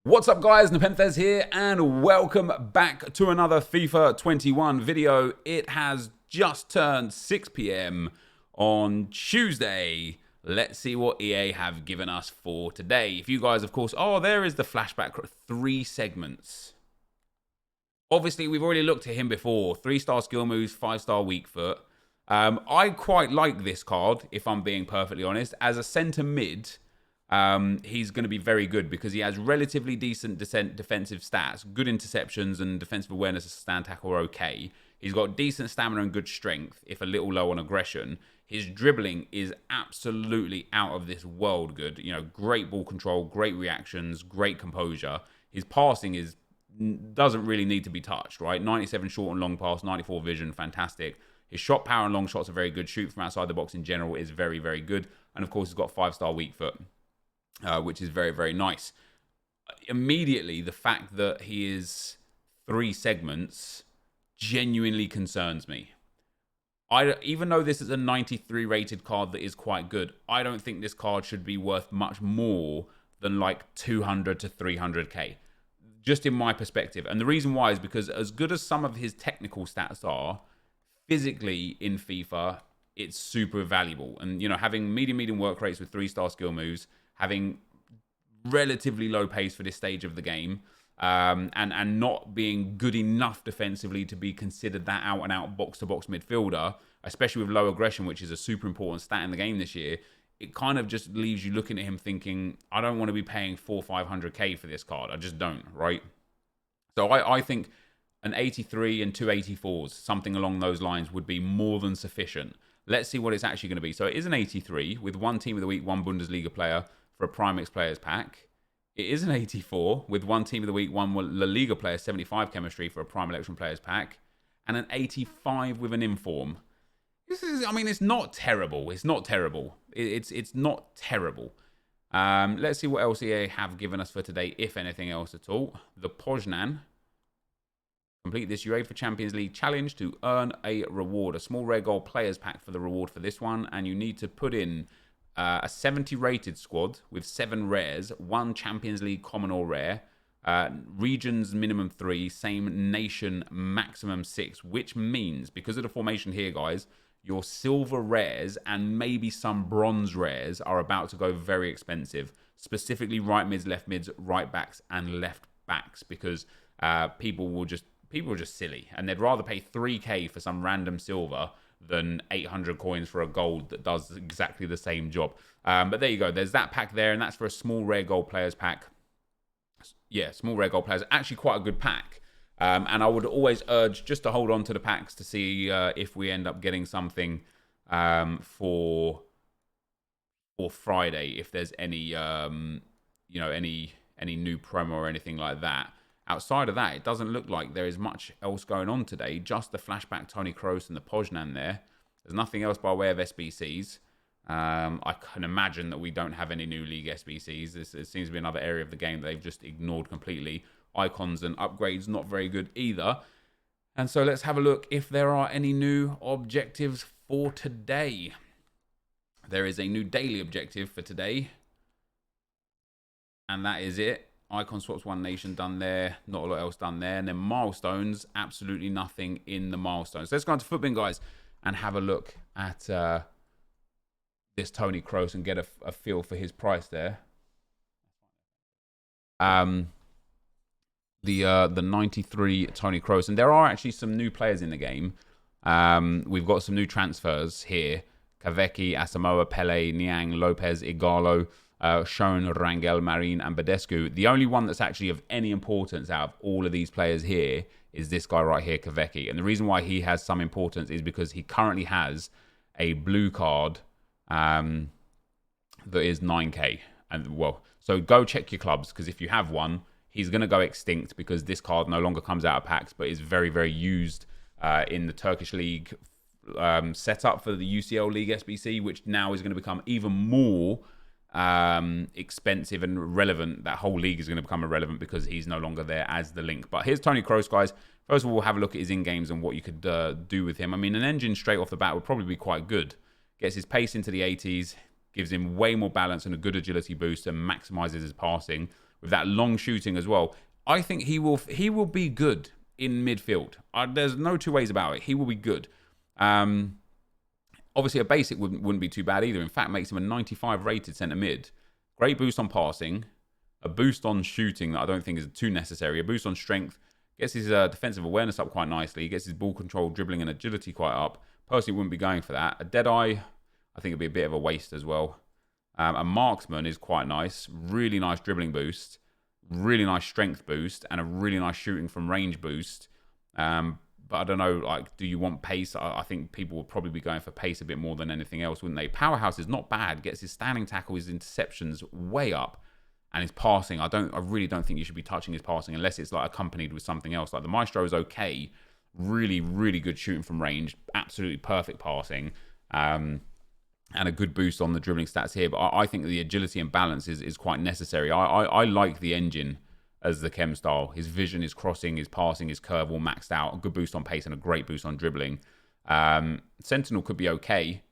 What's up guys, NepentheZ here and welcome back to another FIFA 21 video. It has just turned 6 p.m. on Tuesday. Let's see what EA have given us for today. If you guys, of course, there is the Flashback 3 segments. Obviously, we've already looked at him before. 3-star skill moves, 5-star weak foot. I quite like this card, if I'm being perfectly honest. As a centre mid, he's going to be very good because he has relatively decent defensive stats, good interceptions and defensive awareness as stand tackle are okay. He's got decent stamina and good strength, if a little low on aggression. His dribbling is absolutely out of this world good. You know, great ball control, great reactions, great composure. His passing doesn't really need to be touched, right? 97 short and long pass, 94 vision, fantastic. His shot power and long shots are very good. Shoot from outside the box in general is very, very good. And of course, he's got 5-star weak foot. Which is very, very nice. Immediately, the fact that he is 3 segments genuinely concerns me. Even though this is a 93 rated card that is quite good, I don't think this card should be worth much more than like 200 to 300k. Just in my perspective. And the reason why is because as good as some of his technical stats are, physically in FIFA, it's super valuable. And, you know, having medium work rates with 3-star skill moves, having relatively low pace for this stage of the game, and not being good enough defensively to be considered that out-and-out box-to-box midfielder, especially with low aggression, which is a super important stat in the game this year, it kind of just leaves you looking at him thinking, I don't want to be paying 400-500k for this card. I just don't, right? So I think an 83 and 284s, something along those lines, would be more than sufficient. Let's see what it's actually going to be. So it is an 83 with 1 Team of the Week, 1 Bundesliga player for a Prime X Players pack. It is an 84 with 1 Team of the Week, 1 La Liga player, 75 chemistry for a Prime Election Players pack. And an 85 with an Inform. This is, I mean, it's not terrible. It's not terrible. It's not terrible. Let's see what else EA have given us for today, if anything else at all. The Poznan. Complete this UEFA Champions League challenge to earn a reward. A small rare gold players pack for the reward for this one. And you need to put in a 70 rated squad with 7 rares, 1 Champions League common or rare, regions minimum 3, same nation maximum 6, which means, because of the formation here, guys, your silver rares and maybe some bronze rares are about to go very expensive, specifically right mids, left mids, right backs, and left backs, because people are just silly, and they'd rather pay 3k for some random silver than 800 coins for a gold that does exactly the same job. But there you go. There's that pack there, and that's for a small rare gold players pack. Yeah, small rare gold players. Actually quite a good pack. And I would always urge just to hold on to the packs to see if we end up getting something for Friday, if there's any, you know, any new promo or anything like that. Outside of that, it doesn't look like there is much else going on today. Just the Flashback Toni Kroos and the Poznan there. There's nothing else by way of SBCs. I can imagine that we don't have any new League SBCs. This seems to be another area of the game that they've just ignored completely. Icons and upgrades, not very good either. And so let's have a look if there are any new objectives for today. There is a new daily objective for today. And that is it. Icon swaps 1 nation done there. Not a lot else done there. And then milestones, absolutely nothing in the milestones. So let's go on to Footbin, guys, and have a look at this Toni Kroos and get a feel for his price there. The 93 Toni Kroos. And there are actually some new players in the game. We've got some new transfers here. Kavecki, Asamoah, Pele, Niang, Lopez, Igalo, Schoen, Rangel, Marin, and Badescu. The only one that's actually of any importance out of all of these players here is this guy right here, Kavecki. And the reason why he has some importance is because he currently has a blue card that is 9k. And well, so go check your clubs, because if you have one, he's going to go extinct because this card no longer comes out of packs, but is very, very used in the Turkish League setup for the UCL League SBC, which now is going to become even more expensive and relevant. That whole league is going to become irrelevant because he's no longer there as the link. But here's Toni Kroos, guys. First of all, we'll have a look at his in-games and what you could do with him. I mean, an engine straight off the bat would probably be quite good. Gets his pace into the 80s, gives him way more balance and a good agility boost, and maximizes his passing with that long shooting as well. I think he will be good in midfield. There's no two ways about it. He will be good. Obviously, a basic wouldn't be too bad either. In fact, makes him a 95 rated centre mid. Great boost on passing. A boost on shooting that I don't think is too necessary. A boost on strength. Gets his defensive awareness up quite nicely. He gets his ball control, dribbling, and agility quite up. Personally, wouldn't be going for that. A Deadeye, I think it'd be a bit of a waste as well. A Marksman is quite nice. Really nice dribbling boost. Really nice strength boost. And a really nice shooting from range boost. But I don't know, like, do you want pace? I think people would probably be going for pace a bit more than anything else, wouldn't they? Powerhouse is not bad. Gets his standing tackle, his interceptions way up. And his passing, I really don't think you should be touching his passing unless it's like accompanied with something else. Like the Maestro is okay. Really, really good shooting from range. Absolutely perfect passing. And a good boost on the dribbling stats here. But I think the agility and balance is quite necessary. I like the engine as the chem style. His vision, his crossing, his passing, his curve all maxed out. A good boost on pace and a great boost on dribbling. Sentinel could be okay.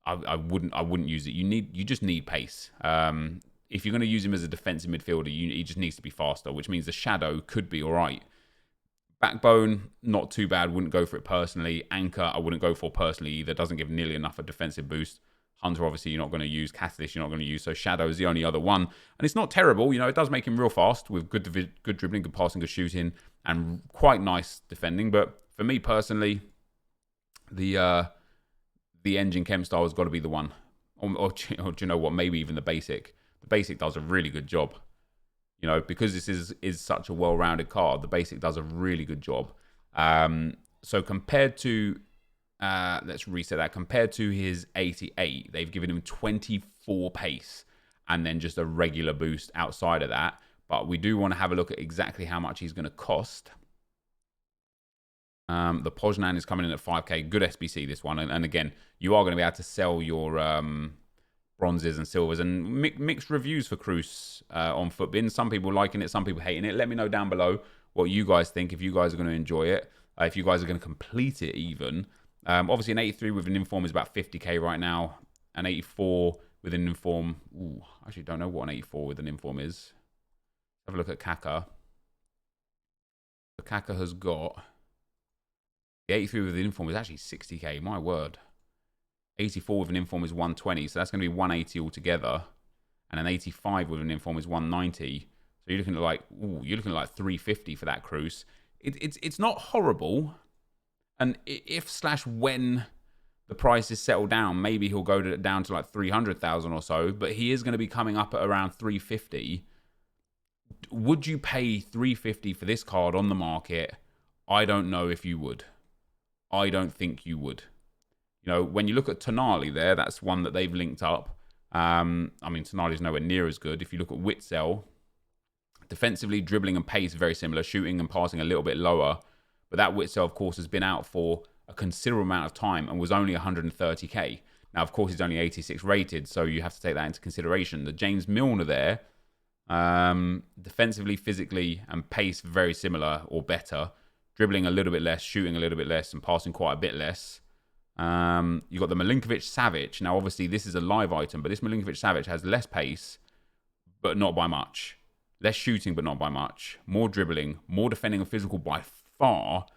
I wouldn't use it. You just need pace. If you're going to use him as a defensive midfielder, he just needs to be faster, which means the Shadow could be all right. Backbone, not too bad. Wouldn't go for it personally. Anchor, I wouldn't go for personally either. Doesn't give nearly enough a defensive boost. Hunter, obviously, you're not going to use. Catalyst, you're not going to use. So Shadow is the only other one. And it's not terrible. You know, it does make him real fast with good dribbling, good passing, good shooting, and quite nice defending. But for me personally, the engine chem style has got to be the one. Or do you know what? Maybe even the basic. The basic does a really good job. You know, because this is such a well-rounded card, the basic does a really good job. So compared to, let's reset that. Compared to his 88, they've given him 24 pace and then just a regular boost outside of that. But we do want to have a look at exactly how much he's going to cost. The Poznan is coming in at 5k. Good SBC, this one. And again, you are going to be able to sell your bronzes and silvers, and mixed reviews for Kroos on Footbin. Some people liking it, some people hating it. Let me know down below what you guys think, if you guys are going to enjoy it, if you guys are going to complete it even. Obviously an 83 with an inform is about 50k right now. An 84 with an inform, I actually don't know what an 84 with an inform is. Have a look at Kaka. So Kaka has got, the 83 with an inform is actually 60k, my word. 84 with an inform is 120, so that's going to be 180 altogether. And an 85 with an inform is 190. So you're looking at like 350 for that Kroos. It's not horrible. And if/when the price is settled down, maybe he'll go down to like 300,000 or so. But he is going to be coming up at around 350. Would you pay 350 for this card on the market? I don't know if you would. I don't think you would. You know, when you look at Tonali there, that's one that they've linked up. I mean, Tonali's nowhere near as good. If you look at Witzel, defensively, dribbling and pace, very similar. Shooting and passing a little bit lower. But that Witzel, of course, has been out for a considerable amount of time and was only 130k. Now, of course, he's only 86 rated, so you have to take that into consideration. The James Milner there, defensively, physically, and pace, very similar or better. Dribbling a little bit less, shooting a little bit less, and passing quite a bit less. You've got the Milinkovic-Savic. Now, obviously, this is a live item, but this Milinkovic-Savic has less pace, but not by much. Less shooting, but not by much. More dribbling, more defending and physical by far,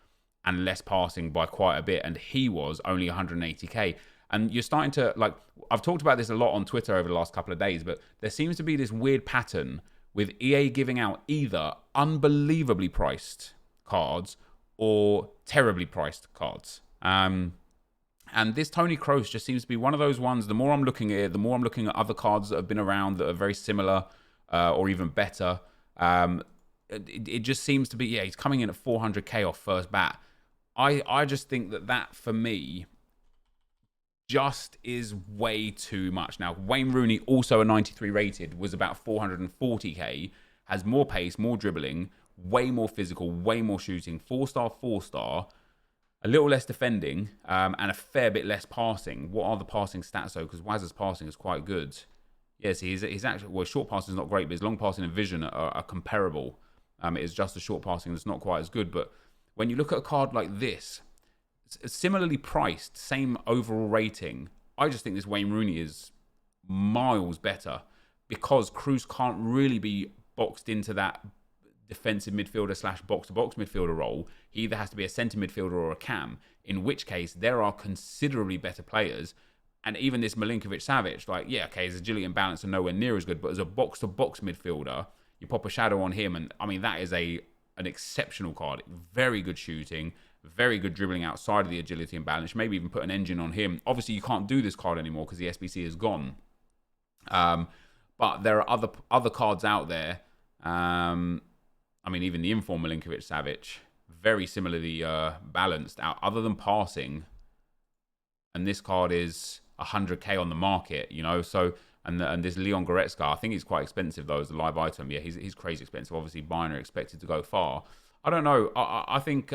and less passing by quite a bit. And he was only 180k. And you're starting to, like, I've talked about this a lot on Twitter over the last couple of days, but there seems to be this weird pattern with EA giving out either unbelievably priced cards or terribly priced cards. And this Toni Kroos just seems to be one of those ones. The more I'm looking at it, the more I'm looking at other cards that have been around that are very similar or even better. It just seems to be, yeah, he's coming in at 400k off first bat. I just think that for me just is way too much. Now, Wayne Rooney, also a 93 rated, was about 440k, has more pace, more dribbling, way more physical, way more shooting, 4-star, 4-star. A little less defending, and a fair bit less passing. What are the passing stats, though? Because Waz's passing is quite good. Yes, he's actually, well, short passing is not great, but his long passing and vision are comparable. It is just the short passing that's not quite as good. But when you look at a card like this, similarly priced, same overall rating, I just think this Wayne Rooney is miles better because Kroos can't really be boxed into that defensive midfielder / box-to-box midfielder role. He either has to be a centre midfielder or a cam, in which case there are considerably better players. And even this Milinkovic-Savic, like, yeah, okay, his agility and balance are nowhere near as good, but as a box-to-box midfielder, you pop a shadow on him, and I mean, that is an exceptional card. Very good shooting, very good dribbling outside of the agility and balance. Maybe even put an engine on him. Obviously, you can't do this card anymore because the SBC is gone. But there are other cards out there. I mean, even the inform Milinkovic-Savic, very similarly balanced out, other than passing. And this card is 100k on the market, you know. So and this Leon Goretzka, I think he's quite expensive though as a live item. Yeah, he's crazy expensive. Obviously, Bayern are expected to go far. I don't know. I think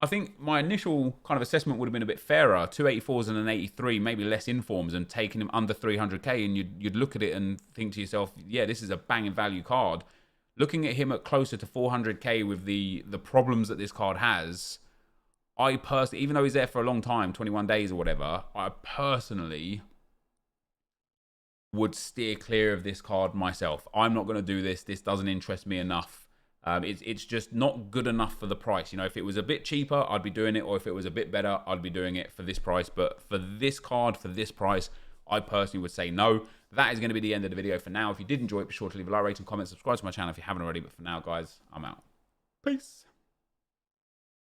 I think my initial kind of assessment would have been a bit fairer. 284s and an 83, maybe less informs, and taking him under 300k, and you'd look at it and think to yourself, yeah, this is a banging value card. Looking at him at closer to 400k with the problems that this card has, I personally, even though he's there for a long time, 21 days or whatever, I personally would steer clear of this card myself. I'm not going to do this. This doesn't interest me enough. It's just not good enough for the price. You know, if it was a bit cheaper, I'd be doing it. Or if it was a bit better, I'd be doing it for this price. But for this card, for this price, I personally would say no. That is going to be the end of the video for now. If you did enjoy it, be sure to leave a like, rate, and comment. Subscribe to my channel if you haven't already. But for now, guys, I'm out. Peace.